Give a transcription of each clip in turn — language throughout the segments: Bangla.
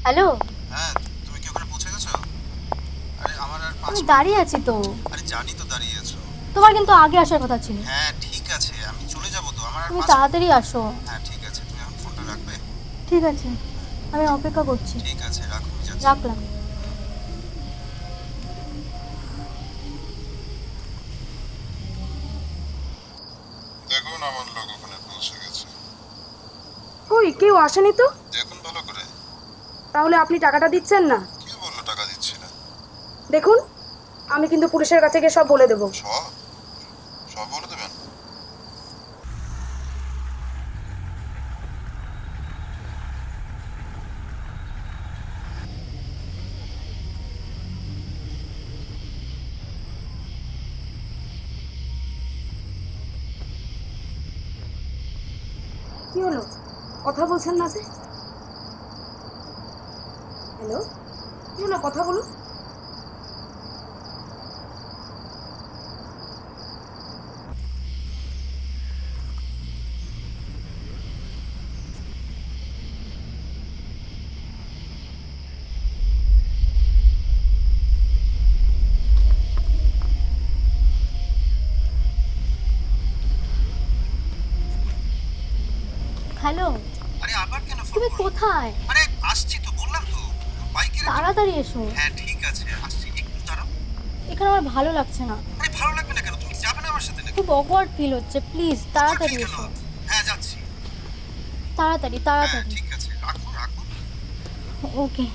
হ্যালো। হ্যাঁ, তুমি কি ওখানে পৌঁছে গেছো? আরে আমার আর ৫ আমি মিনিট। দাঁড়িয়ে আছি তো। আরে জানি তো দাঁড়িয়ে আছো। তোমার কিন্তু আগে আসার কথা ছিল। হ্যাঁ ঠিক আছে, আমি চলে যাব তো, আমার আর তুমি ৫ মিনিট। তাড়াতাড়ি আসো। হ্যাঁ ঠিক আছে, তুমি এখন ফোনটা রাখবে? ঠিক আছে, আমি অপেক্ষা করছি। ঠিক আছে, রাখো, আমি যাচ্ছি। রাখলাম। দেখুন আমার লোক ওখানে পৌঁছে গেছে। কই কেউ আসেনি তো? দেখুন ভালো করে। তাহলে আপনি টাকাটা দিচ্ছেন না? কে বললো টাকা দিচ্ছি না? দেখুন, আমি কিন্তু পুলিশের কাছে গিয়ে সব বলে দেবো। সব সব বলে দেবেন? কি হলো, কথা বলছেন না যে? হ্যালো, কি হলো, কথা বলুন। হ্যালো। আরে আবার কেন ফোন তুমি করলে? কোথায়? আরে আসছি তো, বললাম তো, বাইকের একটা। তাড়াতাড়ি এসো। হ্যাঁ ঠিক আছে, আসছি, একটু দাঁড়াও। এখানে আমার ভালো লাগছে না। আরে ভালো লাগবে না কেন? তুমি যাবে না আমার সাথে নাকি? খুব অকওয়ার্ড ফিল হচ্ছে, প্লিজ তোমার তাড়াতাড়ি feel কেন এসো। হচ্ছে? হ্যাঁ যাচ্ছি। তাড়াতাড়ি হ্যাঁ তাড়াতাড়ি। ঠিক আছে, রাখো রাখো। ওকে।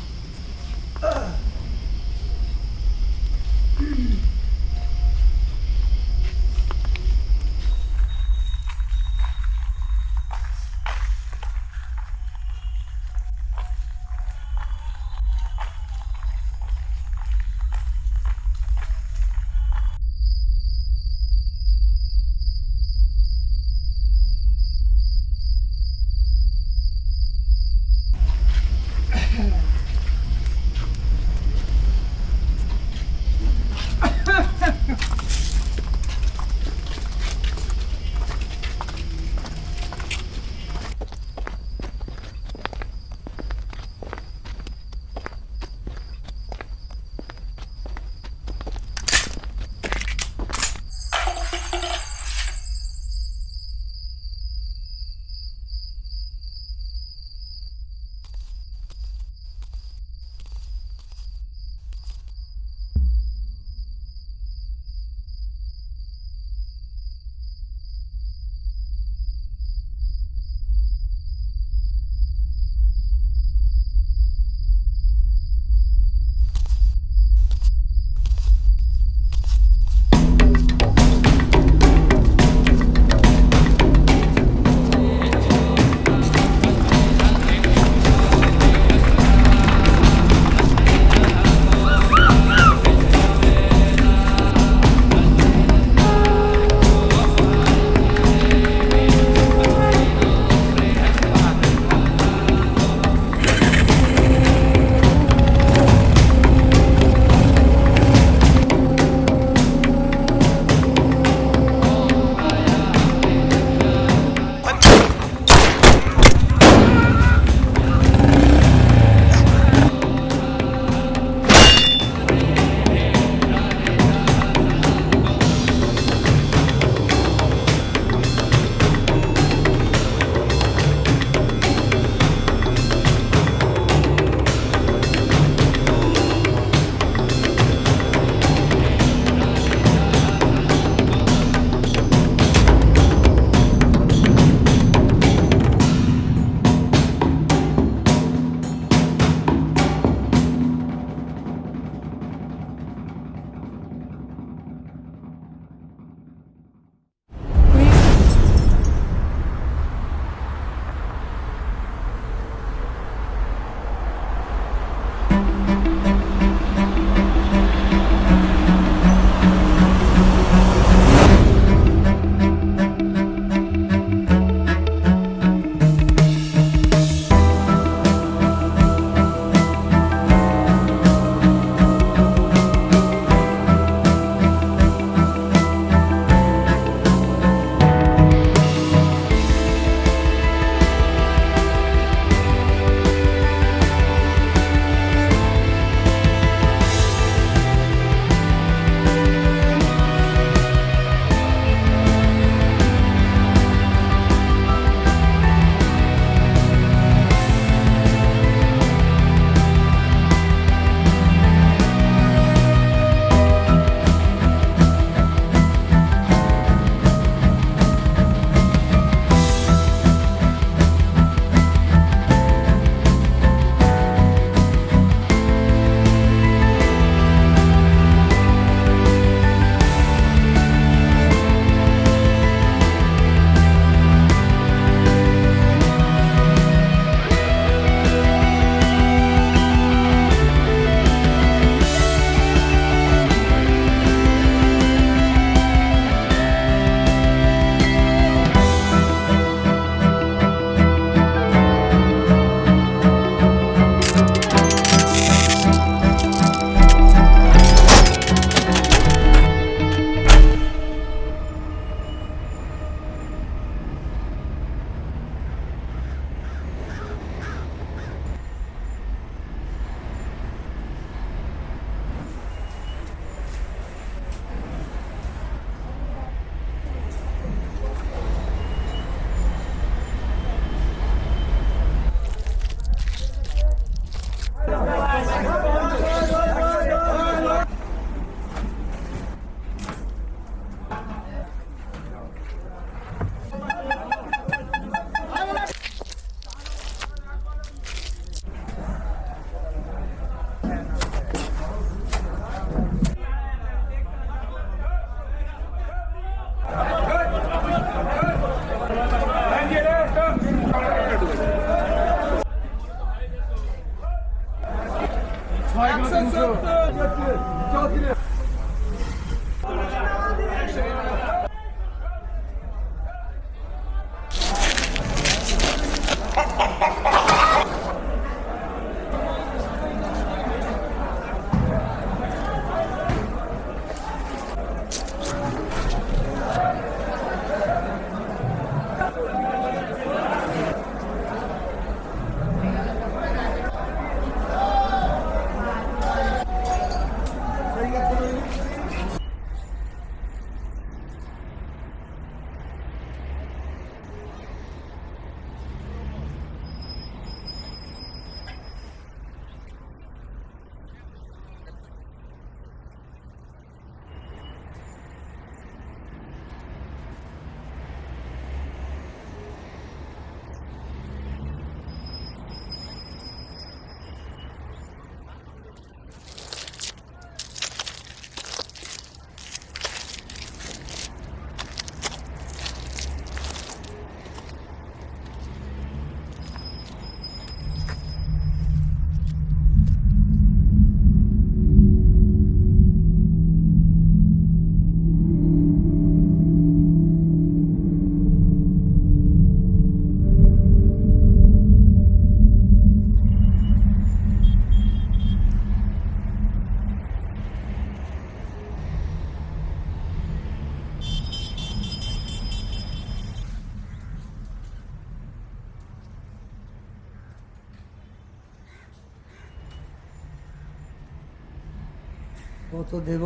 কত দেব?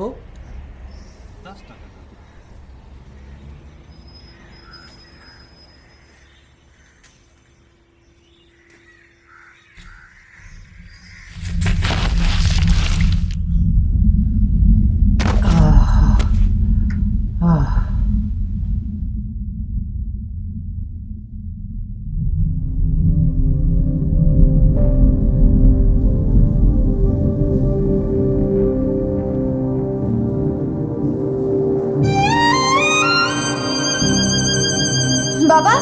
10 টাকা। বাবা,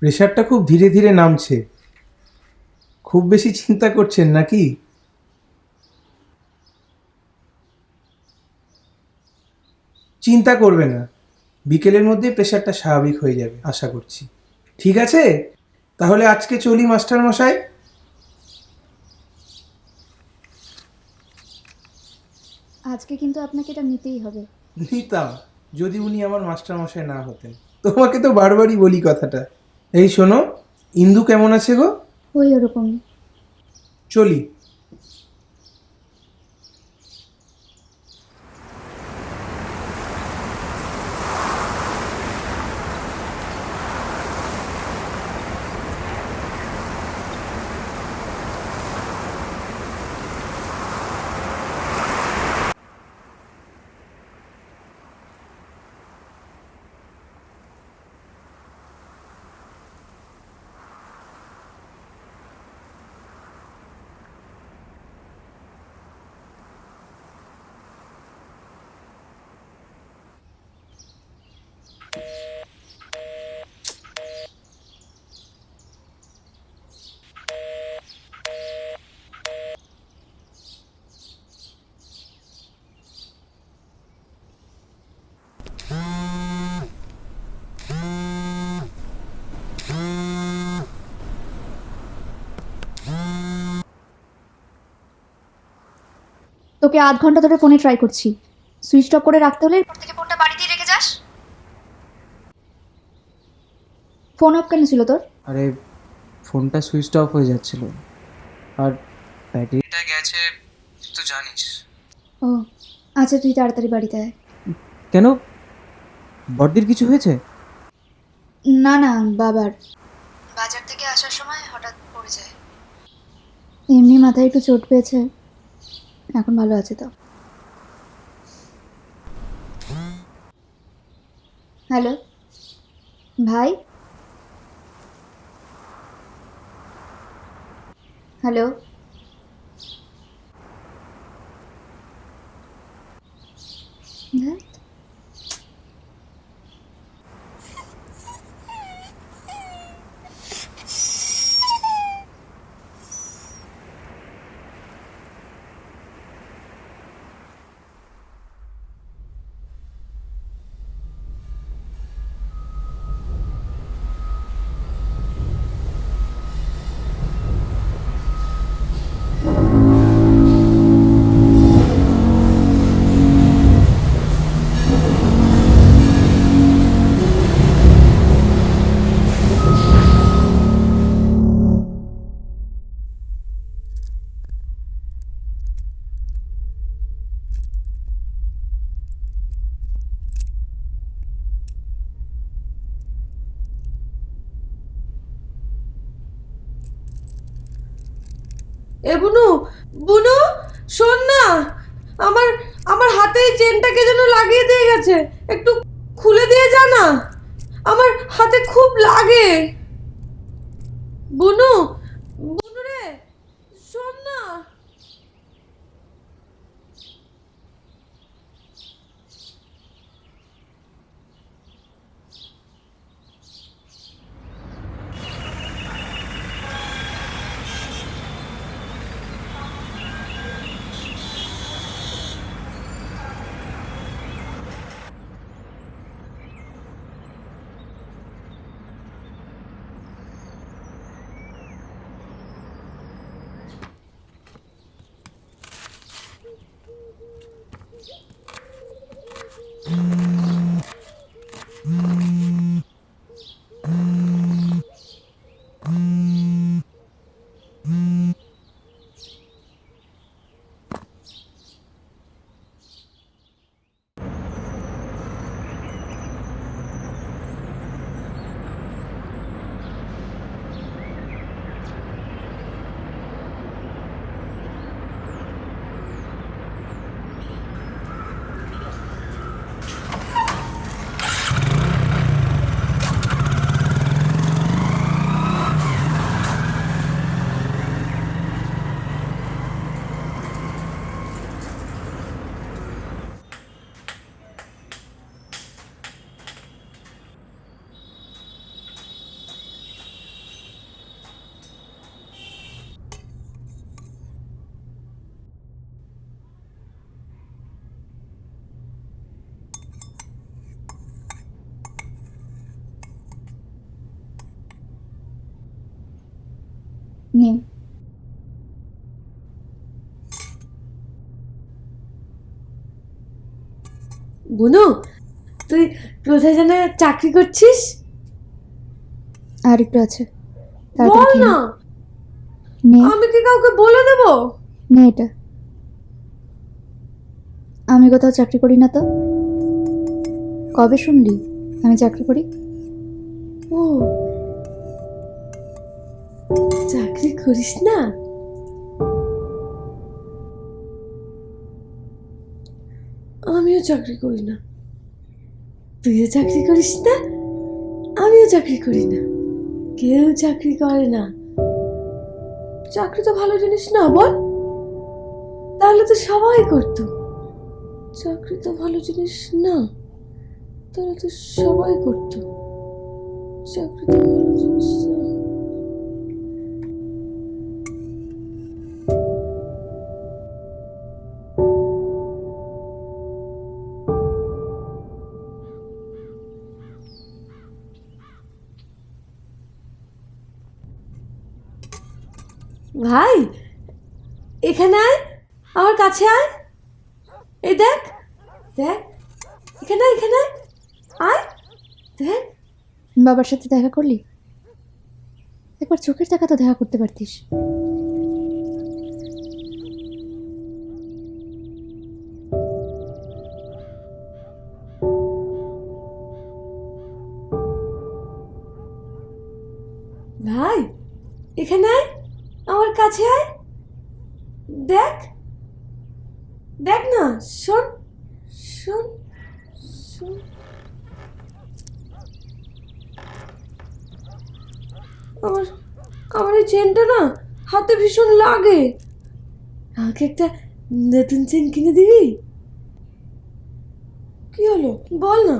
প্রেশারটা খুব ধীরে ধীরে নামছে। খুব বেশি চিন্তা করছেন নাকি? চিন্তা করবে না, বিকেলের মধ্যে প্রেশারটা স্বাভাবিক হয়ে যাবে আশা করছি। ঠিক আছে, তাহলে আজকে চলি মাস্টার মশাই। আজকে কিন্তু আপনাকে এটা নিতেই হবে। নিতাম, যদি উনি আমার মাস্টার মশাই না হতেন। তোমাকে তো বারবারই বলি কথাটা। এই শোনো, ইন্দু কেমন আছে গো? ওই ওরকমই। চলি। তোকে 8 ঘন্টা ধরে ফোনে ট্রাই করছি। সুইচ অফ করে রাখতে হলে এরপর থেকে ফোনটা বাড়িতেই রেখে যাস। ফোন অফ কেন ছিল তোর? আরে ফোনটা সুইচ অফ হয়ে যাচ্ছিল আর ব্যাটারিটা গেছে, তুই তো জানিস। ও আচ্ছা, তুই তাড়াতাড়ি বাড়িতে আয়। কেন, বড়দির কিছু হয়েছে? না না, বাবার বাজার থেকে আসার সময় হঠাৎ পড়ে যায়। এমনি মাথায় একটু চোট পেয়েছে, এখন ভালো আছে তো। হ্যালো ভাই, হ্যালো। ধ্যাৎ। এ বুনু, বুনু শোন না, আমার আমার হাতে এই চেনটাকে যেন লাগিয়ে দিয়ে গেছে, একটু খুলে দিয়ে যা না, আমার হাতে খুব লাগে। বুনু, বুনু রে, শোন না। নে। বুনু, তুই কোথায় যেন চাকরি করছিস? আর একটু আছে, বল তাড়াতাড়ি খেয়ে না, নে। আমি কি কাউকে বলে দেবো? নে এটা। আমি কোথাও চাকরি করি না তো। কবে শুনলি আমি চাকরি করি? ও, চাকরি করিস না? আমিও চাকরি করি না। তুইও চাকরি করিস না, আমিও চাকরি করি না, কেউ চাকরি করে না। চাকরি তো ভালো জিনিস না, বল? তাহলে তো সবাই করতো। চাকরি তো ভালো জিনিস না, তাহলে তো সবাই করতো। চাকরি তো ভালো জিনিস না। ভাই, এখানে আয়, আমার কাছে আয়। এই দেখ, দেখ, এখানে আয়, এখানে আয়, আয়, দেখ। বাবার সাথে দেখা করলি? একবার চোখের দেখা তো দেখা করতে পারতিস। ভাই, এখানে আয়, আমার কাছে আয়। দেখ, দেখ না, শোন, শোন, শোন। আমার আমার এই চেনটা না হাতে ভীষণ লাগে। আমাকে একটা নতুন চেন কিনে দিবি? কি হলো, বল না।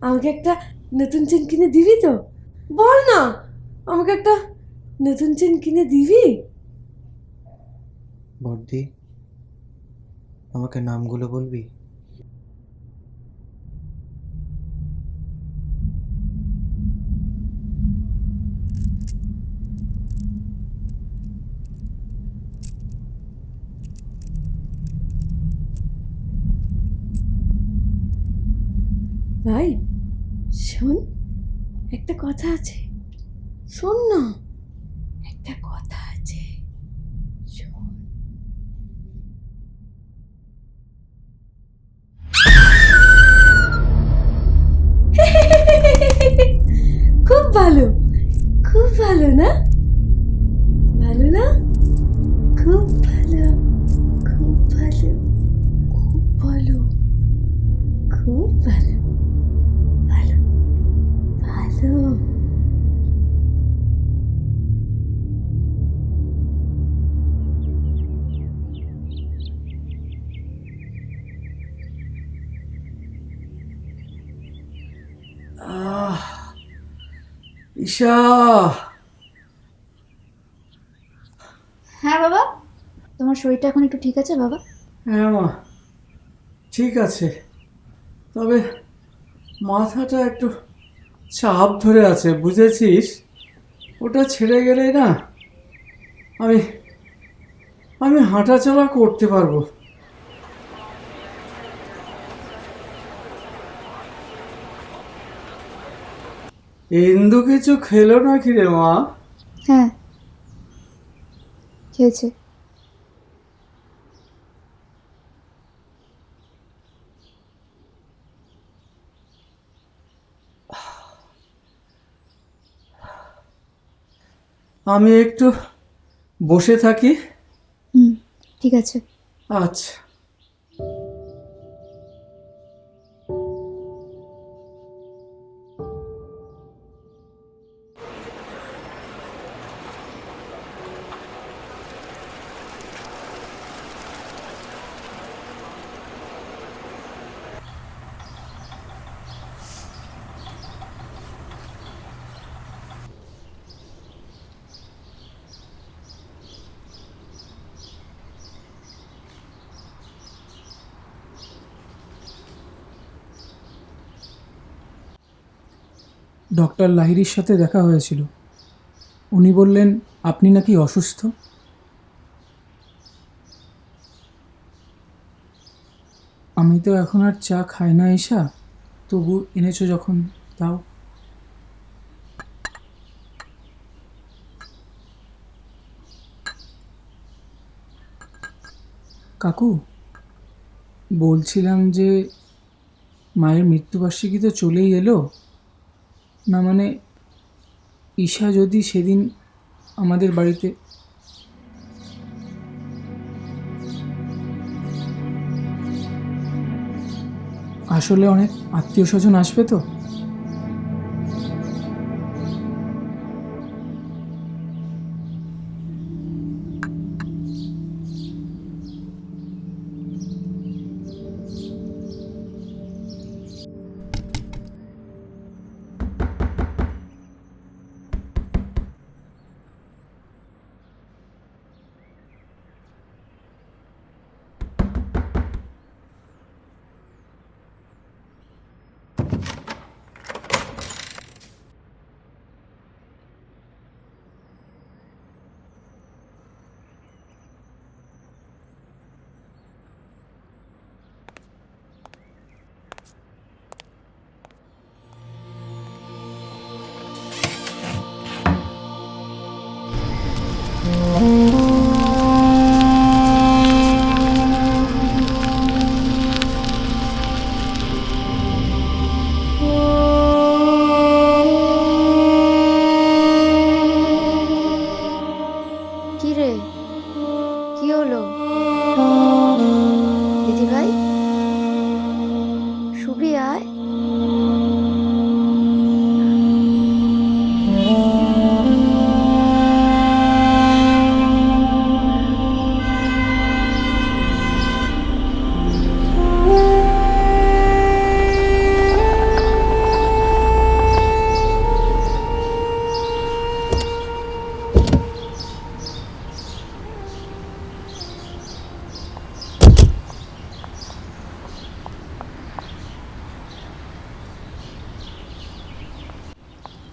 আমাকে একটা নতুন চেন কিনে দিবি তো? বল না, আমাকে একটা নতুন চেন কিনে দিবি? বর্দি, আমাকে নামগুলো বলবি? ভাই, শোন, একটা কথা আছে, শোন না, একটা কথা আছে, শোন। খুব ভালো, খুব ভালো না? ভালো না? খুব ভালো, খুব ভালো, খুব ভালো, খুব ভালো, ভালো, ভালো। ঈশা, হ্যাঁ বাবা, তোমার শরীরটা এখন একটু ঠিক আছে বাবা? হ্যাঁ মা, ঠিক আছে, তবে মাথাটা একটু চাপ ধরে আছে, বুঝেছিস? ওটা ছেড়ে গেলে না আমি আমি হাঁটাচলা করতে পারবো। ইন্দু কিছু খেলো নাকি রে মা? হ্যাঁ, খেয়েছে। আমি একটু বসে থাকি। হুম, ঠিক আছে। আচ্ছা। ডক্টর লাহিড়ীর সাথে দেখা হয়েছিল। উনি বললেন আপনি নাকি অসুস্থ। আমি তো এখন আর চা খাই না ঈশা, তবু এনেছো যখন তাও। কাকু, বলছিলাম যে মায়ের মৃত্যুবার্ষিকী তো চলেই এলো না, মানে ঈশা যদি সেদিন আমাদের বাড়িতে। আসলে অনেক আত্মীয় স্বজন আসবে তো।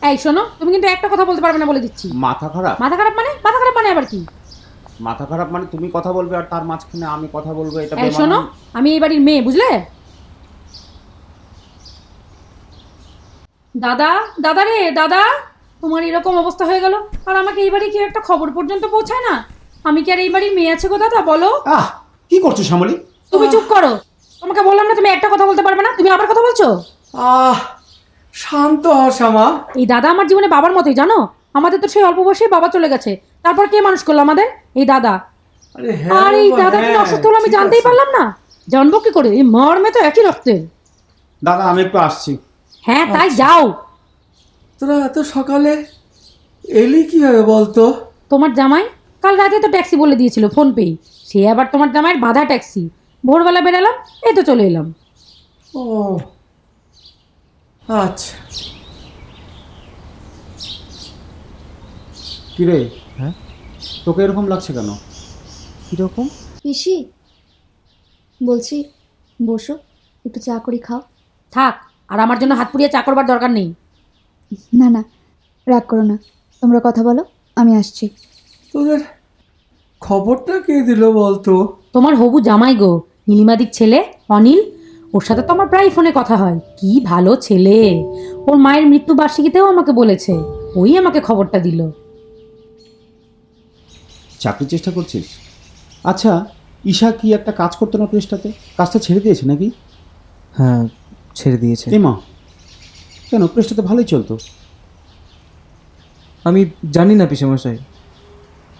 এই শোনো, তুমি কিন্তু একটা কথা বলতে পারবে না বলে দিচ্ছি। মাথা খারাপ? মাথা খারাপ মানে? মাথা খারাপ মানে আবার কি? মাথা খারাপ মানে তুমি কথা বলবে আর তার মাঝখানে আমি কথা বলবো, এটা এই শোনো, আমি এই বাড়ির মেয়ে, বুঝলে? দাদা, দাদা রে দাদা, তোমার এরকম অবস্থা হয়ে গেল আর আমাকে এই বাড়ি কেউ একটা খবর পর্যন্ত পৌঁছায় না। আমি কি আর এই বাড়ির মেয়ে আছে গো দাদা, বলো? কি করছো শ্যামলী? তুমি চুপ করো। তোমাকে বললাম না তুমি একটা কথা বলতে পারবে না, তুমি আবার কথা বলছো। শান্ত হ শ্যামা। এই দাদা আমার জীবনে বাবার মতোই, জানো? আমাদের তো সেই অল্প বয়সেই বাবা চলে গেছে, তারপর কে মানুষ করলো আমাদের? এই দাদা। আর এই দাদা কিনা অসুস্থ হলো আমি জানতেই পারলাম না। জানবো কি করে? এই মর্মে তো একই রক্তের। দাদা আমি একটু আসছি। হ্যাঁ তাই যাও। তোরা এত সকালে এলি কিভাবে বলতো? তোমার জামাই কাল রাতে তো ট্যাক্সি বলে দিয়েছিল ফোন পেয়ে, সে আবার তোমার জামাইয়ের বাঁধা ট্যাক্সি। ভোরবেলা বেরালাম, এই তো চলে এলাম। ও আচ্ছা। কিরে? হ্যাঁ, তোকে এরকম লাগছে কেন? কীরকম? পিসি বলছি, বসো, একটু চা করে খাও। থাক, আর আমার জন্য হাত পুড়িয়ে চা করবার দরকার নেই। না না, রাগ করো না, তোমরা কথা বলো, আমি আসছি। তোদের খবরটা কে দিল বলতো? তোমার হবু জামাই গো, নীলিমাদির ছেলে অনিল। ওর সাথে তো আমার প্রায় ফোনে কথা হয়। কি ভালো ছেলে, ওর মায়ের মৃত্যু বার্ষিকীতেও আমাকে বলেছে, ওই আমাকে খবরটা দিল। চাকরির চেষ্টা করছিস? আচ্ছা, ঈশা কি একটা কাজ করতো না প্রেসটাতে? কাজটা ছেড়ে দিয়েছে নাকি? হ্যাঁ, ছেড়ে দিয়েছে। মা কেন? প্রেসটাতে ভালোই চলতো। আমি জানি না পিসেমশাই।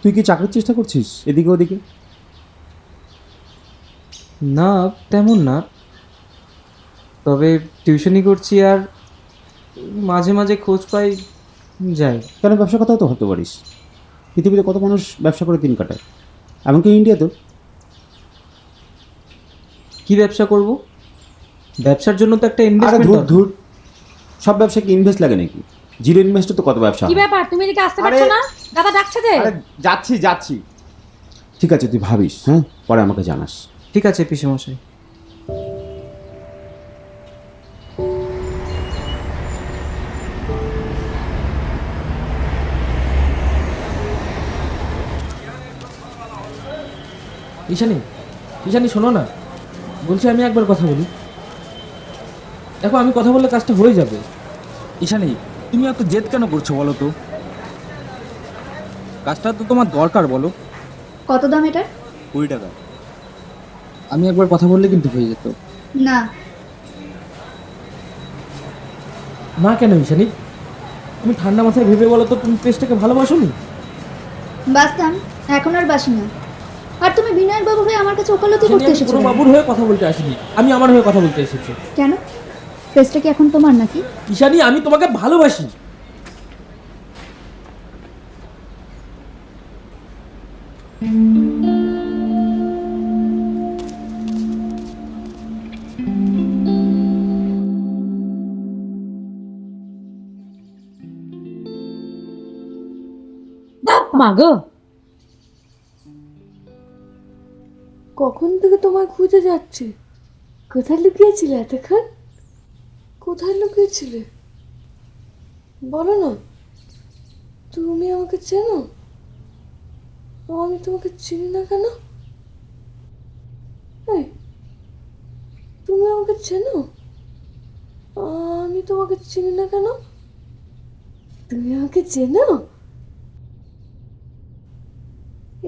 তুই কি চাকরির চেষ্টা করছিস এদিকে ওদিকে? না, তেমন না, তবে টিউশনি করছি আর মাঝে মাঝে খোঁজ পাই, যাই। কেন? ব্যবসা কথাও তো ভাবতে পারিস। পৃথিবীতে কত মানুষ ব্যবসা করে দিন কাটায়, এমনকি ইন্ডিয়াতেও। কি ব্যবসা করব? ব্যবসার জন্য তো একটা আরে ইনভেস্টমেন্ট। ধুর ধুর, সব ব্যবসা কি ইনভেস্ট লাগে নাকি? জিরো ইনভেস্টে তো কত ব্যবসা কি হয়। ব্যাপার, তুমি এদিকে আসতে পারছো না? দাদা ডাকছে যে। আরে যাচ্ছি যাচ্ছি। ঠিক আছে, তুই ভাবিস, হ্যাঁ, পরে আমাকে জানাস। ঠিক আছে পিসেমশাই। ঈশানী, ঈশানী শোনো না, বলছি আমি একবার কথা বলি। দেখো, আমি কথা বললে কাজটা হয়ে যাবে। ঈশানী, তুমি এত জেদ কেন করছো বলো তো? কাজটা তো তোমার দরকার, বলো। কত দাম এটার? 20 টাকা। আমি একবার কথা বললে কিন্তু হয়ে যেত। না। না কেন ঈশানী? তুমি ঠান্ডা মাথায় ভেবে বলো তো, তুমি পেস্টটাকে ভালোবাসোনি? বাসতাম, এখন আর বাসি না। আর তুমি বিনয়ের বাবু হয়ে আমার কাছে ওকালতি করতে এসেছো? কোনো বাবুর হয়ে কথা বলতে আসিনি, আমি আমার হয়ে কথা বলতে এসেছি। কেন? পেস্টটা কি এখন তোমার নাকি? ঈশানী, আমি তোমাকে ভালোবাসি। মা গো, কখন থেকে তোমায় খুঁজে যাচ্ছে। কোথায় লুকিয়েছিলে এতক্ষণ? কোথায় লুকিয়েছিলে বলো না। তুমি আমাকে চেনো? আমি তোমাকে চিনি না কেন? এই, তুমি আমাকে চেনো? আমি তোমাকে চিনি না কেন? তুমি আমাকে চেনো?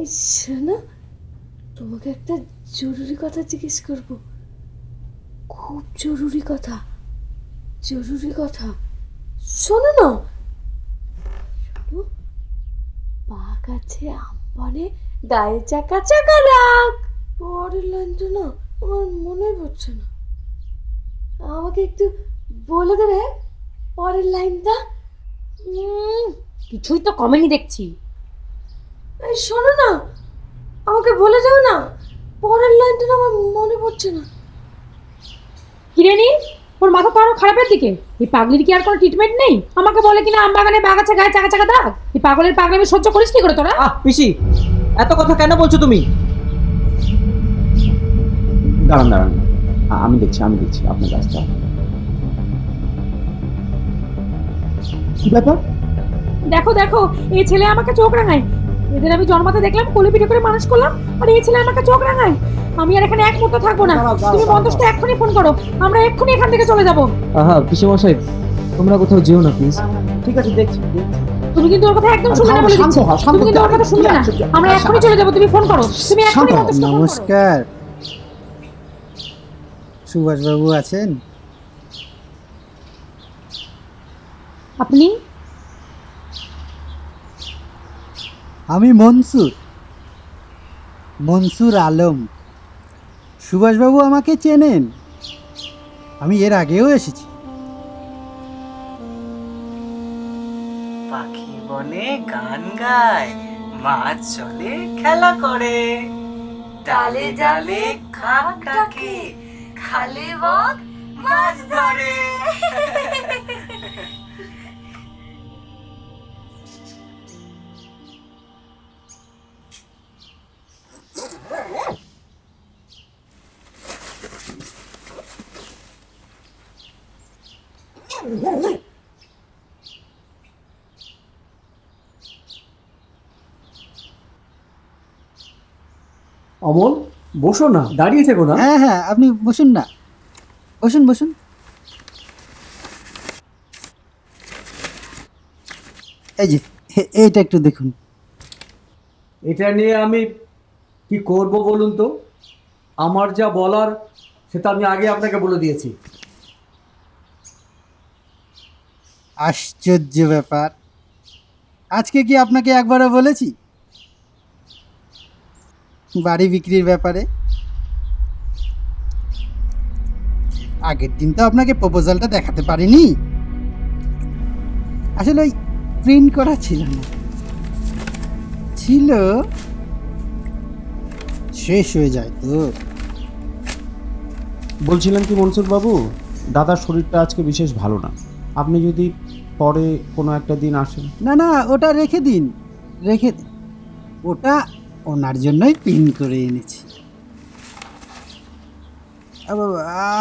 এই শোনো, তোমাকে একটা জরুরি কথা জিজ্ঞেস করব। খুব জরুরি কথা, জরুরি কথা। শোনো না। শোনো, বাঘ আছে আমবনে, গায়ে চাকা চাকা রাখ। পরের লাইনটা না আমার মনে পড়ছে না, আমাকে একটু বলে দেবে পরের লাইনটা? কিছুই তো কমেনি দেখছি। এই শোনো না, আমাকে বলে যাও না, পরের লাইনটা না আমার মনে পড়ছে না। কিরে নীল, ওর মাথা তো আরো খারাপের দিকে। এই পাগলির কি আর কোনো ট্রিটমেন্ট নেই? আমাকে বলে কিনা আম বাগানে বাঘ আছে, গায়ে চাকা চাকা দাগ। এই পাগলের পাগলামি সহ্য করিস কি করে তোরা? পিসি, এত কথা কেন বলছো তুমি? দাঁড়ান দাঁড়ান, আমি দেখছি আপনার কাজটা। কি ব্যাপার? দেখো দেখো, এই ছেলে আমাকে চোখ রাঙায়। এদের আমি জন্মাতে দেখলাম, কোলে পিঠে করে মানুষ করলাম, আর এই ছেলে আমাকে চোখ রাঙায়। আমি আর এখানে এক মুহূর্ত থাকবো না। তুমি মন্তসকে এক্ষুনি ফোন করো, আমরা এক্ষুনি এখান থেকে চলে যাব। আহা পিসেমশাই, তোমরা কোথাও যেও না প্লিজ। ঠিক আছে, দেখছি। তুমি কিন্তু ওর কথা একদম শুনবে না বলে দিচ্ছি। তুমি কিন্তু ওর কথা শুনবে না। আমরা এক্ষুনি চলে যাব, তুমি ফোন করো। তুমি এক্ষুনি মন্তসকে ফোন করো। নমস্কার, সুভাষবাবু আছেন? আপনি? আমি মনসুর আলম। সুভাষবাবু আমাকে চেনেন, আমি এর আগেও এসেছি। পাখি বনে গান গায়, মাছ জলে খেলা করে, ডালে ডালে কাক ডাকে, খালে বক মাছ ধরে। অমল, বসো না, দাঁড়িয়ে থেকো না। হ্যাঁ হ্যাঁ, আপনি বসুন না, বসুন বসুন। এই যে এইটা একটু দেখুন। এটা নিয়ে আমি কি করব বলুন তো? আমার যা বলার সেটা আমি আগে আপনাকে বলে দিয়েছি। আশ্চর্য ব্যাপার, আজকে কি আপনাকে একবারও বলেছি বাড়ি বিক্রির ব্যাপারে? আগের দিন তো আপনাকে প্রপোজালটা দেখাতে পারিনি, আসলে ওই প্রিন্ট করা ছিল না, ছিল শেষ হয়ে যায় তো। বলছিলাম কি মনসুর বাবু, দাদার শরীরটা আজকে বিশেষ ভালো না। আপনি যদি পরে কোনো একটা দিন আসেন। না না, ওটা রেখে দিন, রেখে দিন, ওটা ওনার জন্যই প্রিন্ট করে এনেছি।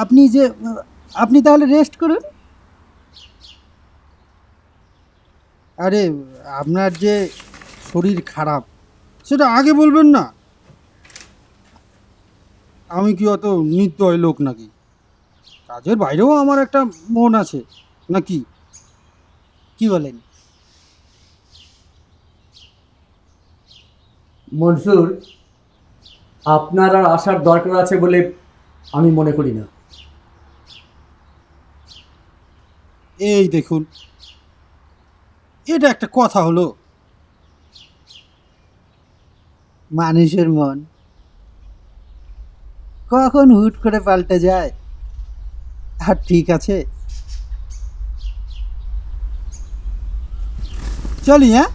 আপনি যে আপনি তাহলে রেস্ট করুন। আরে আপনার যে শরীর খারাপ সেটা আগে বলবেন না। আমি কি অত নির্দয় লোক নাকি? কাজের বাইরেও আমার একটা মন আছে নাকি, কি বলেন? মনসুর, আপনার আর আসার দরকার আছে বলে আমি মনে করি না। এই দেখুন, এটা একটা কথা হলো? মানুষের মন কখন হুট করে পাল্টে যায়। আর ঠিক আছে, চলি। হ্যাঁ,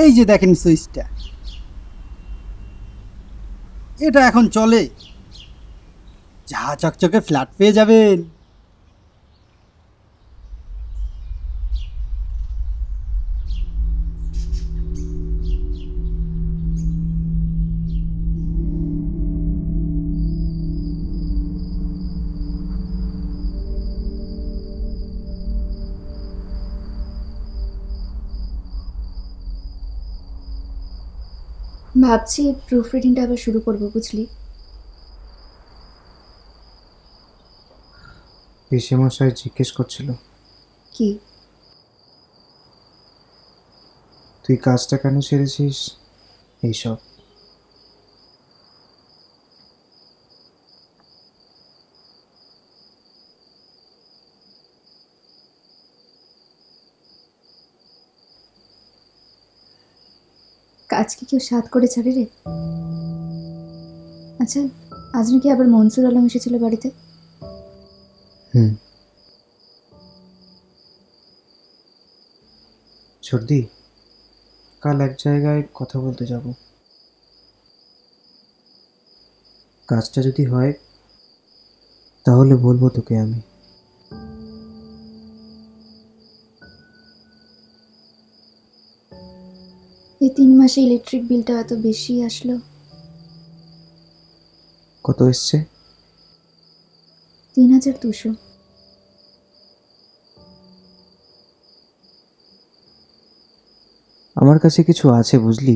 এই যে দেখেন সুইচটা, এটা এখন চলে, যা চকচকে ফ্ল্যাট পেয়ে যাবেন। ভাবছি প্রুফ রিডিংটা আবার শুরু করবো, বুঝলি? পিসেমশাই জিজ্ঞেস করছিল কি? তুই কাজটা কেন ছেড়েছিস এইসব। কাজ কি কেউ সাথ করে ছাড়ে রে? আচ্ছা, আজ নাকি আবার মনসুর আলম এসেছিল বাড়িতে। সর্দি, কাল এক জায়গায় কথা বলতে যাব। কাজটা যদি হয় তাহলে বলবো তোকে আমি। এই 3 মাসে ইলেকট্রিক বিলটা এত বেশি আসলো। কত এসছে? 3200। আমার কাছে কিছু আছে বুঝলি,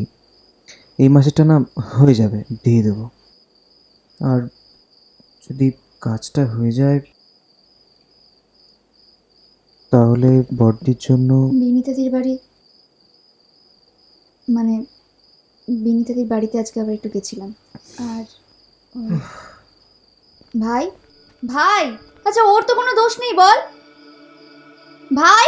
এই মাসেরটা না হয়ে যাবে, দিয়ে দেবো। আর যদি কাজটা হয়ে যায় তাহলে বড়দির জন্য বিনিতাদির বাড়ি, মানে বিনিতাদির বাড়িতে আজকে আবার একটু গেছিলাম। আর ভাই ভাই, আচ্ছা ওর তো কোনো দোষ নেই, বল ভাই।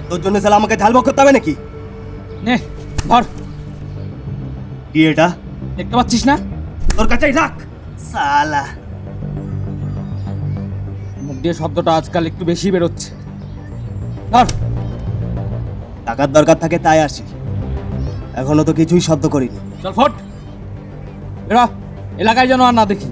তোর জন্য সালা আমাকে ঝাল বক করতে হবে নাকি? নে ধর, কি এটা দেখতে পাচ্ছিস না? তোর কাছেই রাখ সালা। মুখ দিয়ে শব্দটা আজকাল একটু বেশি বেরোচ্ছে। ধর। টাকার দরকার থাকে তাই আসি, এখনো তো কিছুই শব্দ করিনি। চল ফট, বেরো, এলাকায় যেন আর না দেখি।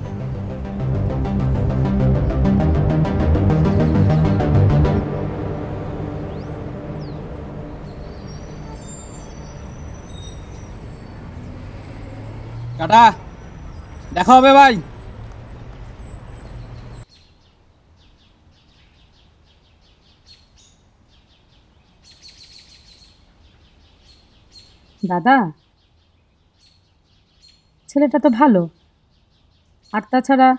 টাটা, দেখা হবে ভাই। দাদা, ছেলেটা তো ভালো, আর তাছাড়া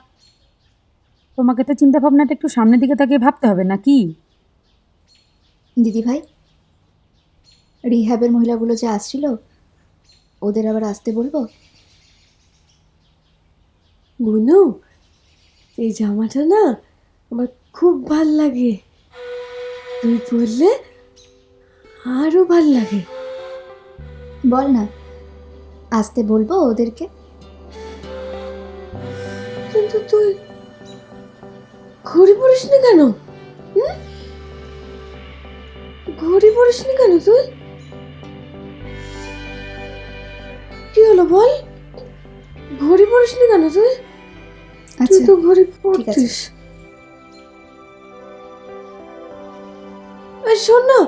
তোমাকে তো চিন্তা ভাবনাটা একটু সামনের দিকে তাকিয়ে ভাবতে হবে নাকি? দিদি ভাই, রিহ্যাবের মহিলাগুলো যে আসছিল, ওদের আবার আসতে বলবো? বুনু, এই জামাটা না আমার খুব ভাল লাগে, তুই পরলে আরো ভাল লাগে। বল না, আসতে বলবো ওদেরকে? কিন্তু তুই ঘড়ি পরিস না কেন? ঘড়ি পরিস না কেন তুই? কি হলো বল, ঘড়ি পরিস না কেন তুই? তুই তো ঘড়ি পরতিস। শোন না,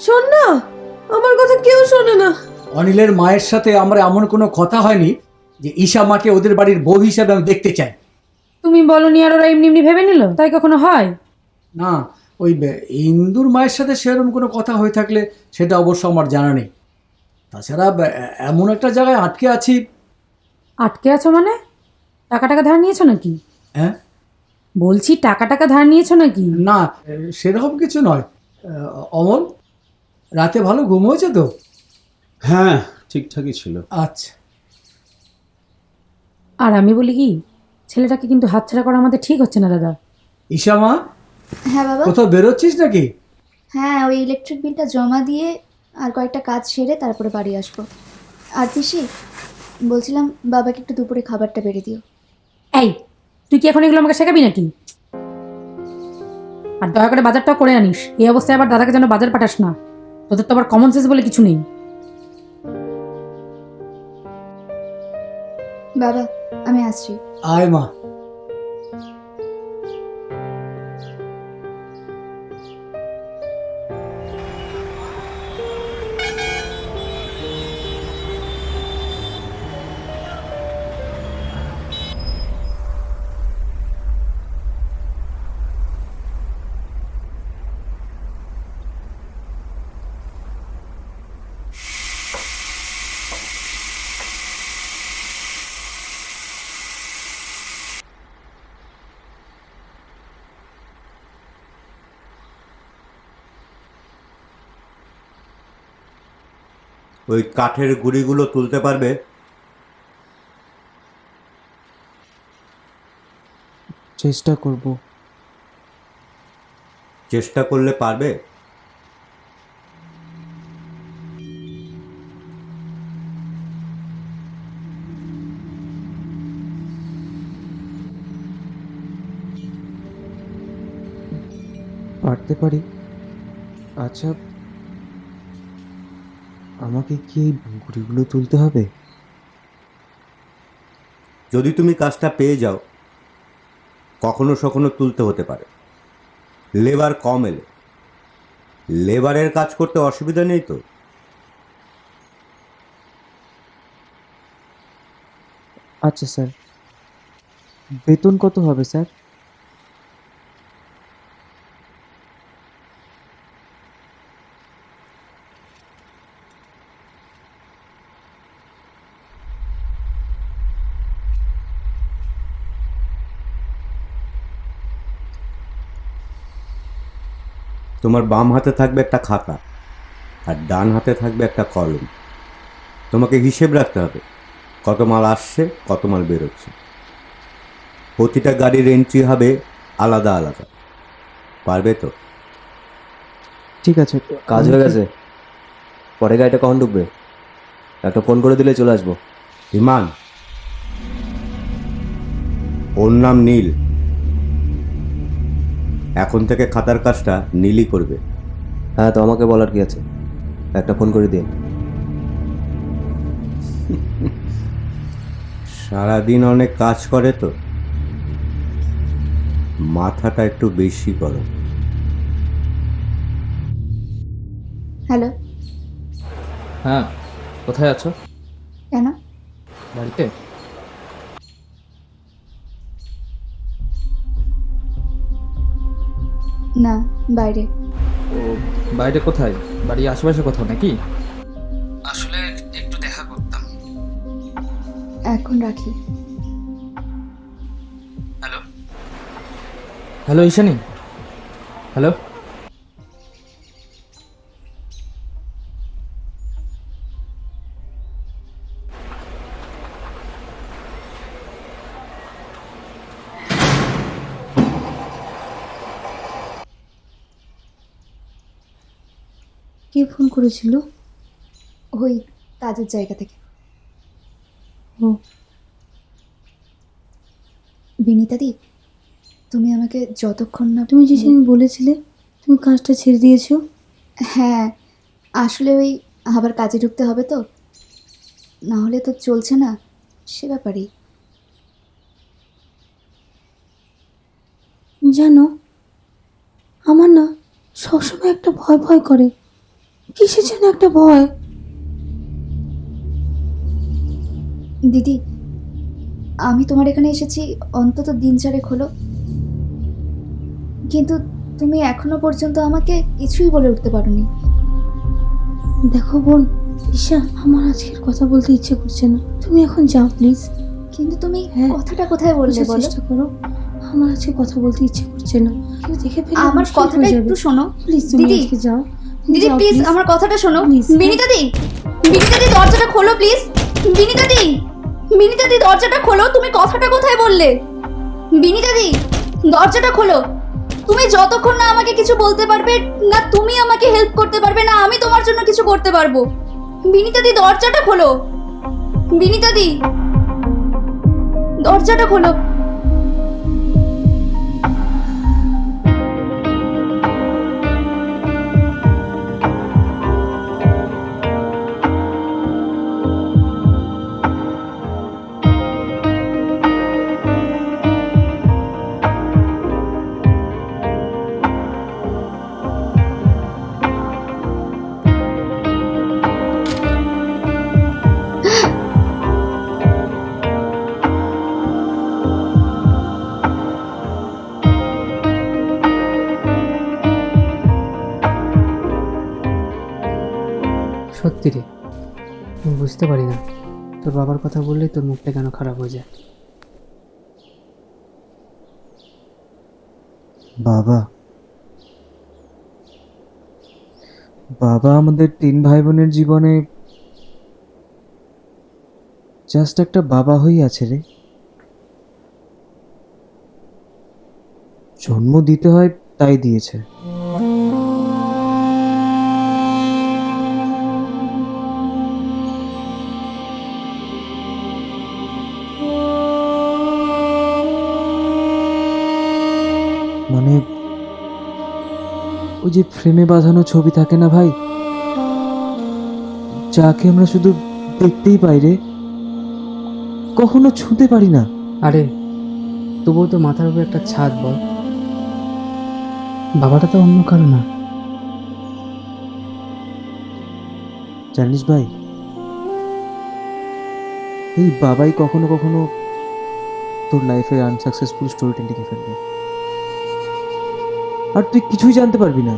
শোন না, আমার কথা কেউ শোনে না। অনিলের মায়ের সাথে আমার এমন কোনো কথা হয়নি যে ঈশা মাকে ওদের বাড়ির বউ হিসাবে আমি দেখতে চাই। তুমি বলনি আর ওরা এমনি এমনি ভেবে নিল, তাই কখনো হয়? না, ওই ইন্দুর মায়ের সাথে সেরকম কোনো কথা হয়ে থাকলে সেটা অবশ্য আমার জানা নেই। তাছাড়া এমন একটা জায়গায় আটকে আছি। আটকে আছো মানে? টাকা টাকা ধার নিয়েছো নাকি? হ্যাঁ বলছি টাকা টাকা ধার নিয়েছো নাকি? না, সেরকম কিছু নয়। অমল, রাতে ভালো ঘুম হয়েছে তো? হ্যাঁ, ঠিকঠাকই ছিল। আচ্ছা। আর আমি বলি কি, ছেলেটাকে কিন্তু হাতছাড়া করা আমাদের ঠিক হচ্ছে না দাদা। ঈশা মা, হ্যাঁ বাবা। কোথাও বেরোচ্ছিস নাকি? হ্যাঁ, ওই ইলেকট্রিক বিলটা জমা দিয়ে আর কয়েকটা কাজ সেরে তারপরে বাড়ি আসবো। আর পিসি, বলছিলাম বাবাকে একটু দুপুরে খাবারটা বেড়ে দিও। এই, তুই কি এখন এগুলো আমাকে শেখাবি নাকি? আর দয়া করে বাজারটাও করে আনিস, এই অবস্থায় আবার দাদাকে যেন বাজার পাঠাস না। তোদের তো আবার কমন সেন্স বলে কিছু নেই। বাবা, আমি আসছি। আয় মা। ওই কাঠের গুঁড়িগুলো তুলতে পারবে? চেষ্টা করব। চেষ্টা করলে পারবে? পারতে পারি। আচ্ছা, আমাকে কি এই ঘুড়িগুলো তুলতে হবে? যদি তুমি কাজটা পেয়ে যাও, কখনো সখনো তুলতে হতে পারে। লেবার কম এলে। লেবারের কাজ করতে অসুবিধা নেই তো? আচ্ছা স্যার, বেতন কত হবে স্যার? তোমার বাম হাতে থাকবে একটা খাতা আর ডান হাতে থাকবে একটা কলম। তোমাকে হিসেব রাখতে হবে কত মাল আসছে, কত মাল বেরোচ্ছে। প্রতিটা গাড়ির এন্ট্রি হবে আলাদা আলাদা। পারবে তো? ঠিক আছে। কাজ হয়ে গেছে। পরে গাড়িটা কখন ঢুকবে? একটা ফোন করে দিলে চলে আসবো। ইমান, ওর নাম নীল। এখন থেকে খাতার কাজটা নীলই করবে। হ্যাঁ, তো আমাকে বলার কি আছে? একটা ফোন করে দিন। সারাদিন অনেক কাজ করে তো, মাথাটা একটু বেশি করো। হ্যালো, হ্যাঁ, কোথায় আছো? কেন? বাড়িতে? না, বাইরে। ও, বাইরে কোথায়? বাড়ির আশেপাশে কোথাও নাকি? আসলে একটু দেখা করতাম। এখন রাখি। Hello hello Ishani, hello. কে ফোন করেছিল? ওই কাজের জায়গা থেকে। ও, বিনিতাদি, তুমি আমাকে যতক্ষণ না তুমি যে সেদিন বলেছিলে তুমি কাজটা ছেড়ে দিয়েছো। হ্যাঁ, আসলে ওই আবার কাজে ঢুকতে হবে তো, না হলে তো চলছে না, সে ব্যাপারেই। জানো, আমার না সবসময় একটা ভয় ভয় করে। কিসের জন্য একটা ভয়? দিদি, আমি তোমার এখানে এসেছি অন্তত দিন 4 হলো, কিন্তু তুমি এখনো পর্যন্ত আমাকে কিছুই বলে উঠতে পারোনি। দেখো বোন, ঈশা, আমার আজকের কথা বলতে ইচ্ছে করছে না। তুমি এখন যাও প্লিজ। কিন্তু তুমি কথাটা কোথায় বললে বলো? চেষ্টা করো। আমার আজকে কথা বলতে ইচ্ছে করছে না। কেউ দেখে ফেললে আমার মুশকিল কথাটা হয়ে যাবে। একটু শোনো প্লিজ তুমি দিদি। আজকে যাও। দিদি যাও, প্লিজ please। আমার কথাটা শোনো। Please, বিনিতাদি, বিনিতাদি দরজাটা খোলো প্লিজ। বিনিতাদি, বিনিতাদি দরজাটা খোলো। তুমি কথাটা কোথায় বললে? বিনিতাদি, দরজাটা খোলো। তুমি যতক্ষণ না আমাকে কিছু বলতে পারবে, না তুমি আমাকে হেল্প করতে পারবে, না আমি তোমার জন্য কিছু করতে পারবো। বিনিতাদি দরজাটা খোলো। বিনিতাদি, দরজাটা খোলো। সত্যি রে, আমি বুঝতে পারি না তোর বাবার কথা বললে তোর মুখটা কেন খারাপ হয়ে যায়। বাবা, বাবা আমাদের 3 ভাই বোনের জীবনে জাস্ট একটা বাবা হয়েই আছে রে। জন্ম দিতে হয় তাই দিয়েছে। মানে ওই যে ফ্রেমে বাঁধানো ছবি থাকে না ভাই, যাকে আমরা শুধু দেখতেই পাই রে, কখনো ছুঁতে পারি না। আরে তবুও তো মাথার উপরে একটা ছাদ, বল। বাবাটা তো অন্য কারো না। জানিস ভাই, এই বাবাই কখনো কখনো তোর লাইফে আনসাকসেসফুল স্টোরিটা লিখে ফেলবে, আর তুই কিছুই জানতে পারবি না।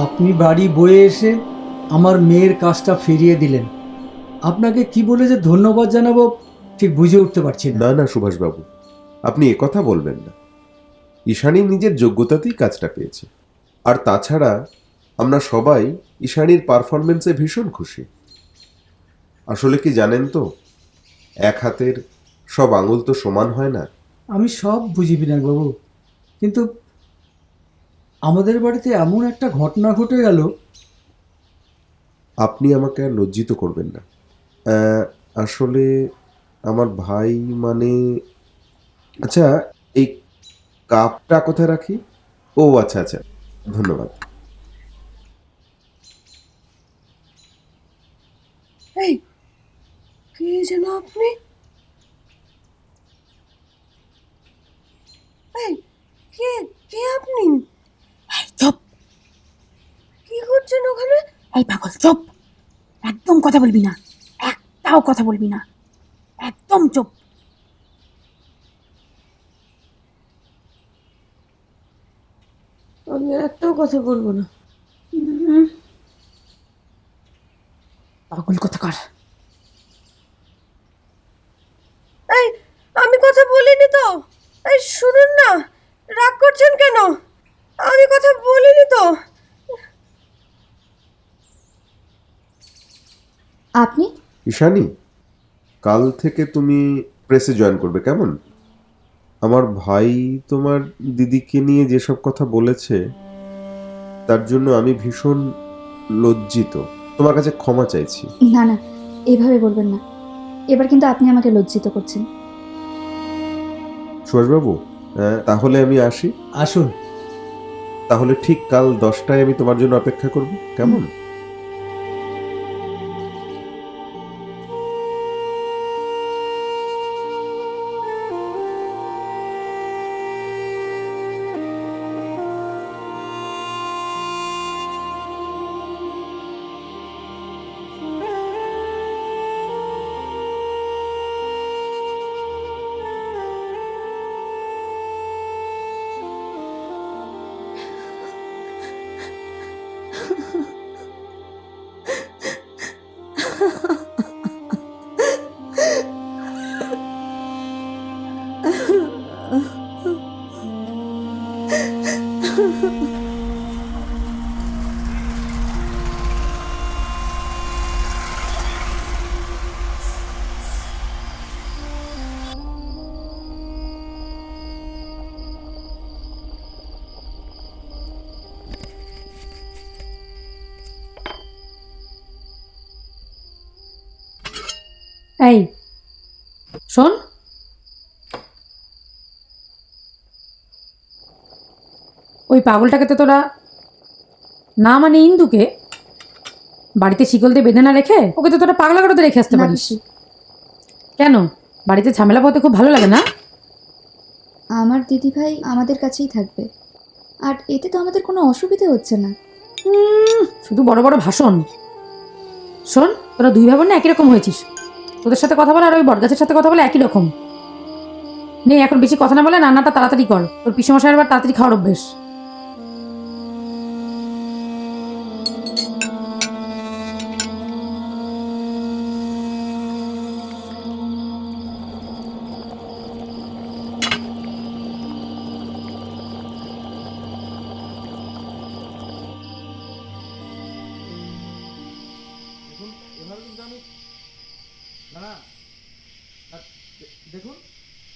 আপনি বাড়ি বয়ে এসে আমার মেয়ের কাজটা ফিরিয়ে দিলেন। আপনাকে কি বলে যে ধন্যবাদ জানাবো ঠিক বুঝে উঠতে পারছি না। না না সুভাষবাবু, আপনি একথা বলবেন না। ঈশানী নিজের যোগ্যতাতেই কাজটা পেয়েছে, আর তাছাড়া আমরা সবাই ঈশানীর পারফরমেন্সে ভীষণ খুশি। আসলে কি জানেন তো, এক হাতের সব আঙুল তো সমান হয় না। আমি সব বুঝি বিনায়কবাবু, কিন্তু আমাদের বাড়িতে এমন একটা ঘটনা ঘটে গেল। আপনি আমাকে আর লজ্জিত করবেন না। আসলে আমার ভাই, মানে আচ্ছা, এই কাপটা কোথায় রাখি? ও আচ্ছা আচ্ছা, ধন্যবাদ। এই কে যেন আপনি? এই কে কে আপনি? চুপ! কি করছেন ওখানে? এই পাগল চুপ! একদম কথা বলবি না, একটাও কথা বলবি না, একদম চুপ। আমি একটাও কথা বলবো না। পাগল কোথাকার! এই আমি কথা বলিনি তো। এই শুনুন না, রাগ করছেন কেন? আমি কথা বলিনি তো। আপনি? ঈশানী, কাল থেকে তুমি প্রেসে জয়েন করবে, কেমন? আমার ভাই তোমার দিদিকে নিয়ে যেসব কথা বলেছে, তার জন্য আমি ভীষণ লজ্জিত। তোমার কাছে ক্ষমা চাইছি। না না, এভাবে বলবেন না। এবার কিন্তু আপনি আমাকে লজ্জিত করছেন। সুভাষবাবু, তাহলে আমি আসি। আসুন। তাহলে ঠিক কাল 10টায় আমি তোমার জন্য অপেক্ষা করব, কেমন? এই শোন, ওই পাগলটাকে তো তোরা, না মানে ইন্দুকে, বাড়িতে শিকল দিয়ে বেঁধে না রেখে ওকে তো তোরা পাগলা করে রেখে আসতে পারিস। কেন? বাড়িতে ঝামেলা করতে খুব ভালো লাগে না? আমার দিদিভাই আমাদের কাছেই থাকবে, আর এতে তো আমাদের কোনো অসুবিধা হচ্ছে না। শুধু বড় বড় ভাষণ। শোন, তোরা দুই ভাই বোন না একই রকম হয়েছিস। তোদের সাথে কথা বলে আর ওই বটগাছের সাথে কথা বলে একই রকম। নে, এখন বেশি কথা না বলে রান্নাটা তাড়াতাড়ি কর। তোর পিসেমশাইয়ের আবার তাড়াতাড়ি খাওয়ার অভ্যেস।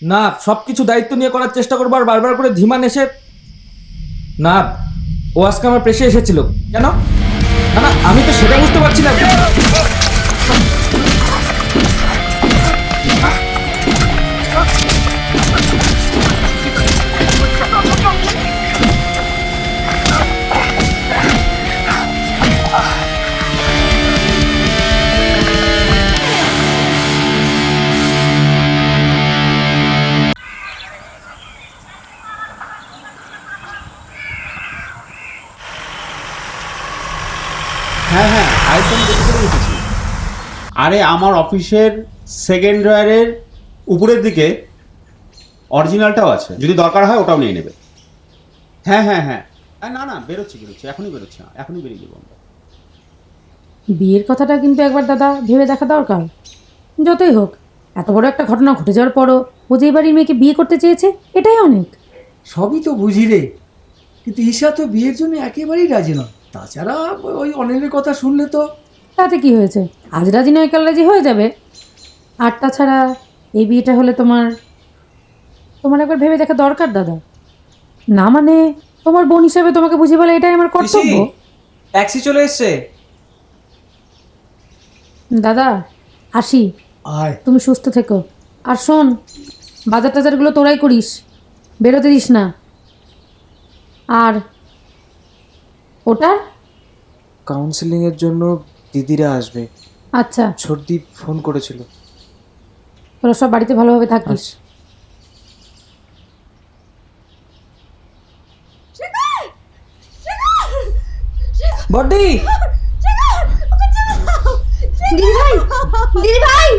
না, সব কিছু দায়িত্ব নিয়ে করার চেষ্টা করবো আর বারবার করে ধীমান এসে না, ও আজকে আমার প্রেসে এসেছিল কেন? না না, আমি তো সেটা বুঝতে পারছি না। হ্যাঁ হ্যাঁ, আইফোন বের করে রেখেছি। আরে আমার অফিসের সেকেন্ড ড্রয়ারের উপরের দিকে অরিজিনালটাও আছে, যদি দরকার হয় ওটাও নিয়ে নেবে। হ্যাঁ হ্যাঁ হ্যাঁ, না না, বেরোচ্ছি, এখনই বেরোচ্ছি, এখনই বেরিয়ে যাবো আমরা। বিয়ের কথাটা কিন্তু একবার দাদা ভেবে দেখা দরকার। যতই হোক, এত বড় একটা ঘটনা ঘটে যাওয়ার পরও ও যে বাড়ির মেয়েকে বিয়ে করতে চেয়েছে, এটাই অনেক। সবই তো বুঝি রে, কিন্তু ঈশা তো বিয়ের জন্য একেবারেই রাজি নয়। তাছাড়া ওই অনিলের কথা শুনলে তো। তাতে কি হয়েছে, আজ রাজি নয় কাল রাজি হয়ে যাবে। আর তাছাড়া এই বিয়েটা হলে তোমার একবার ভেবে দেখা দরকার দাদা। না মানে তোমার বোন হিসাবে তোমাকে বুঝিয়ে বলে এটাই আমার কর্তব্য। ট্যাক্সি চলে এসছে দাদা, আসি। আয়, তুমি সুস্থ থেকো। আর শোন, বাজার টাজারগুলো তোরাই করিস, বেরোতে দিস না। আর ওটার কাউন্সেলিংয়ের জন্য দিদিরা আসবে। আচ্ছা, ছোটদি ফোন করেছিল। তোরা সব বাড়িতে ভালোভাবে থাকিস। বড্ডি, দিদি ভাই, দিদি ভাই,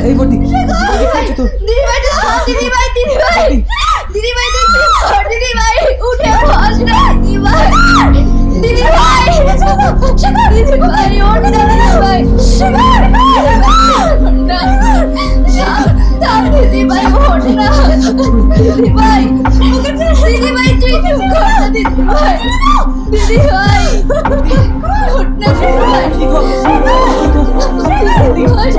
এই বড্ডি, দিদি ভাই, দিদি ভাই, দিদি ভাই, দিদি ভাই, দিদি ভাই, উঠে বস না, দিদি ভাই, দিদি ভাই, দিদি ভাই, ওঠ না, দিদি ভাই, দিদি ভাই, ওঠ না, দিদি ভাই, দিদি ভাই, তুই চুপ কর না, দিদি ভাই, দিদি ভাই, ওঠ না, দিদি ভাই,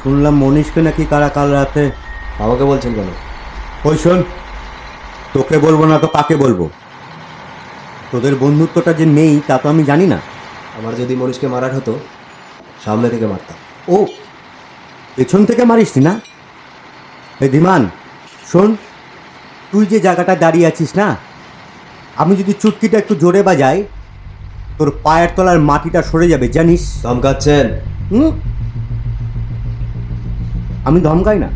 শুনলাম মনীষকে নাকি কারা কাল রাতে। আমাকে বলছেন কেন? ওই শোন, তোকে বলবো না তো কাকে বলবো? তোদের বন্ধুত্বটা যে নেই তা তো আমি জানি না। আমার যদি মনীষকে মারার হতো, সামনে থেকে মারতাম। ও, পেছন থেকে মারিস না? এই ধীমান, শোন, তুই যে জায়গাটা দাঁড়িয়ে আছিস না, আমি যদি চুটকিটা একটু জোরে বাজাই তোর পায়ের তলার মাটিটা সরে যাবে জানিস। ধমকাচ্ছেন? আমি ধমকাই না,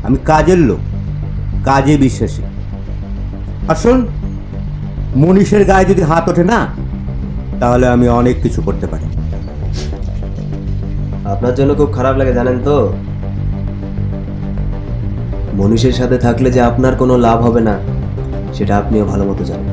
আমি কাজের লোক, কাজে বিশ্বাসী। আর শোন, মনীষের গায়ে যদি হাত ওঠে না, তাহলে আমি অনেক কিছু করতে পারি। আপনার জন্য খুব খারাপ লাগে জানেন তো। মনীষের সাথে থাকলে যে আপনার কোনো লাভ হবে না, সেটা আপনিও ভালো মতো জানেন।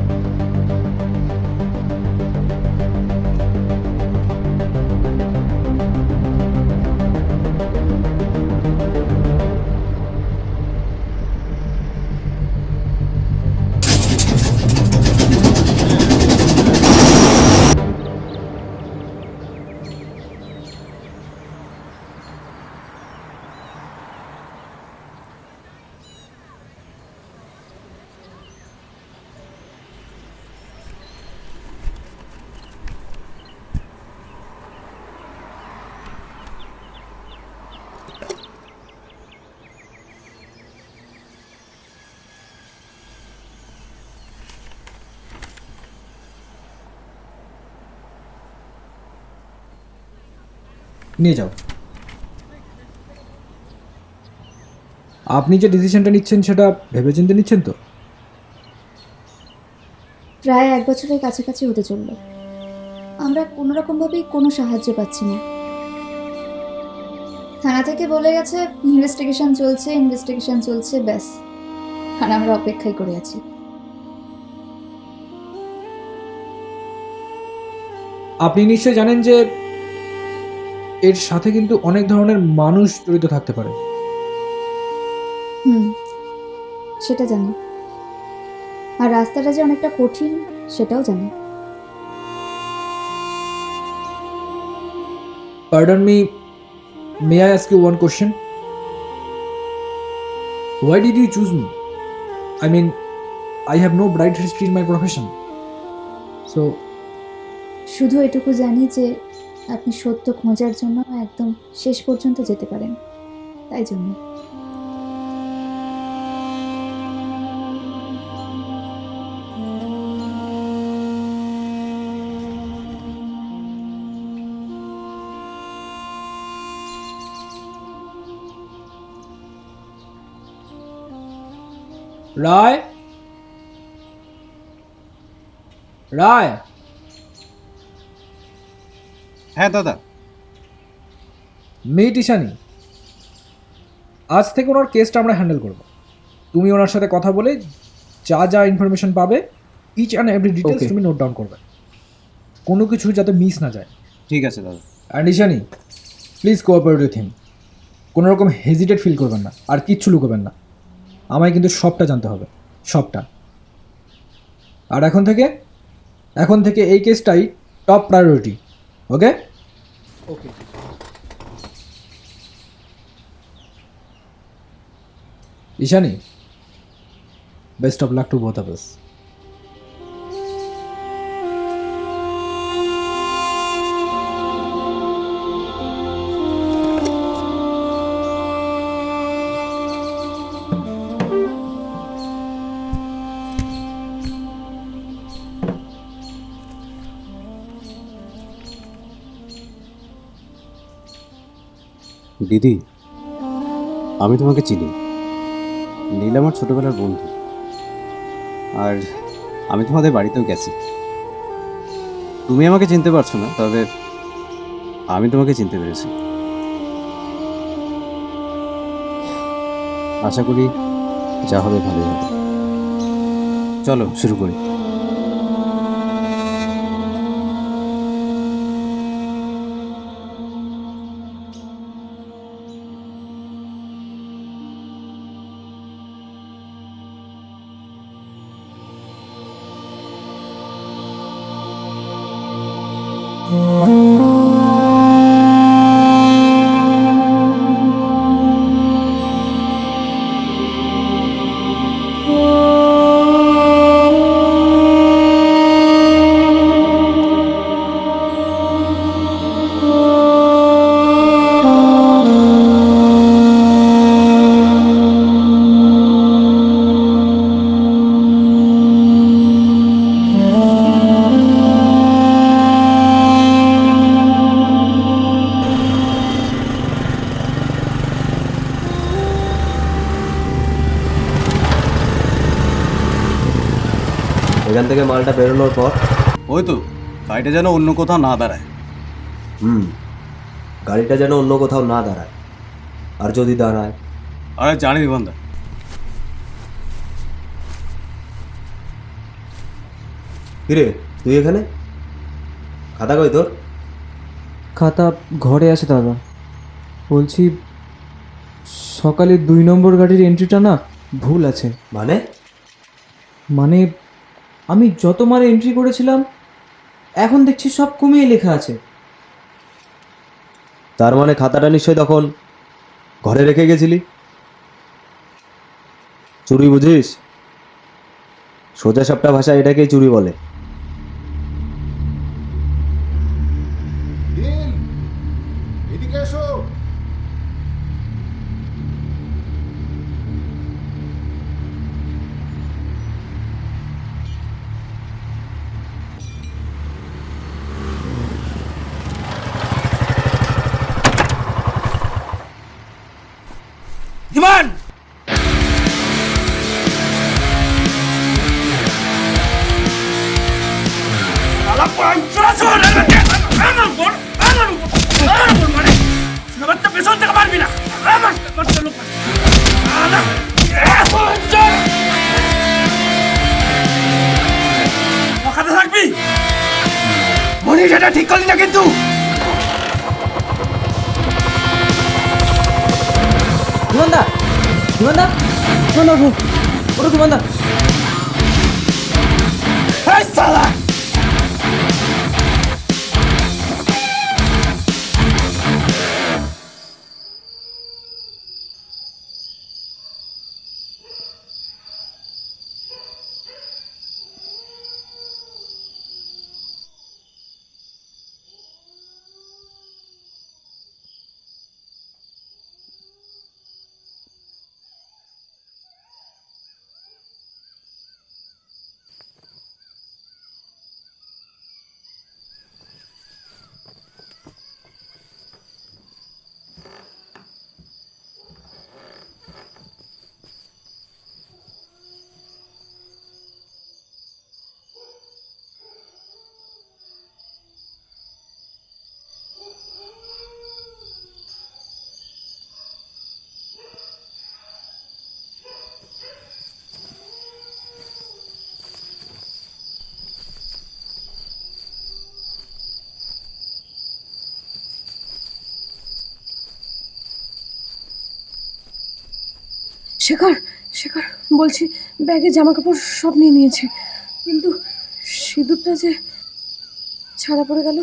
নিয়ে যাও। আপনি যে ডিসিশনটা নিচ্ছেন সেটা ভেবেচিন্তে নিচ্ছেন তো? প্রায় 1 বছরের কাছাকাছি হতে চলল, আমরা কোনোরকমভাবেই কোনো সাহায্য পাচ্ছি না। থানা থেকে বলে গেছে ইনভেস্টিগেশন চলছে, ব্যাস। আর আমরা অপেক্ষাই করে আছি। আপনি নিশ্চয়ই জানেন যে এর সাথে কিন্তু অনেক ধরনের মানুষ জড়িত থাকতে পারে। সেটা জানি। আর রাস্তাটা যে অনেকটা কঠিন সেটাও জানি। Pardon me, may I ask you one question? Why did you choose me? I mean, I have no bright history in my profession. So, শুধু এটুকু জানি যে আপনি সত্য খোঁজার জন্য একদম শেষ পর্যন্ত যেতে পারেন, তাই জন্য। রায়, রায়। হ্যাঁ দাদা। মিট ইশানি, আজ থেকে ওনার কেসটা আমরা হ্যান্ডেল করব। তুমি ওনার সাথে কথা বলে যা যা ইনফরমেশন পাবে, ইচ অ্যান্ড এভরি ডিটেলস তুমি নোট ডাউন করবে, কোনো কিছু যাতে মিস না যায়। ঠিক আছে দাদা। And Ishani, please cooperate with him. কোনো রকম হেজিটেট ফিল করবেন না, আর কিচ্ছু লুকোবেন না। আমায় কিন্তু সবটা জানতে হবে, সবটা। আর এখন থেকে এই কেসটাই top priority. Okay? Okay. Ishani, best of luck to both of us. দিদি, আমি তোমাকে চিনি। নীল আমার ছোটবেলার বন্ধু, আর আমি তোমাদের বাড়িতেও গেছি। তুমি আমাকে চিনতে পারছো না, তবে আমি তোমাকে চিনতে পেরেছি। আশা করি যা হবে ভালোই হবে। চলো শুরু করি। এখান থেকে মালটা বেরোনোর পর? ওই তো গাড়িটা যেন অন্য কোথাও না দাঁড়ায়। গাড়িটা যেন অন্য কোথাও না দাঁড়ায়, আর যদি দাঁড়ায়? আরে জানি বিমানদা। কিরে তুই এখানে? খাতা কই তোর? খাতা ঘরে আছে দাদা। বলছি সকালে 2 নম্বর গাড়ির এন্ট্রিটা না ভুল আছে। মানে আমি যত মারে এন্ট্রি করেছিলাম এখন দেখছি সব কমিয়ে লেখা আছে। তার মানে খাতাটা নিশ্চয়ই তখন ঘরে রেখে গেছিলি। চুরি বুঝিস? সোজা সাপটা ভাষায় এটাকেই চুরি বলে। এদিকে এসো। বিমান শালা পাঁচরা চলে গেছে। আমার উপর মানে আমার তো পেছন থেকে মারবি না। আমার তো লোক খাতে থাকবি। মনি সেটা ঠিক করলি না কিন্তু। বিমানদা, বিমানদা, ওটা বিমানদা। এই শালা শেখর, শেখর বলছি ব্যাগে জামা কাপড় সব নিয়ে নিয়েছি, কিন্তু সিঁদুরটা যে ছাড়া পড়ে গেল।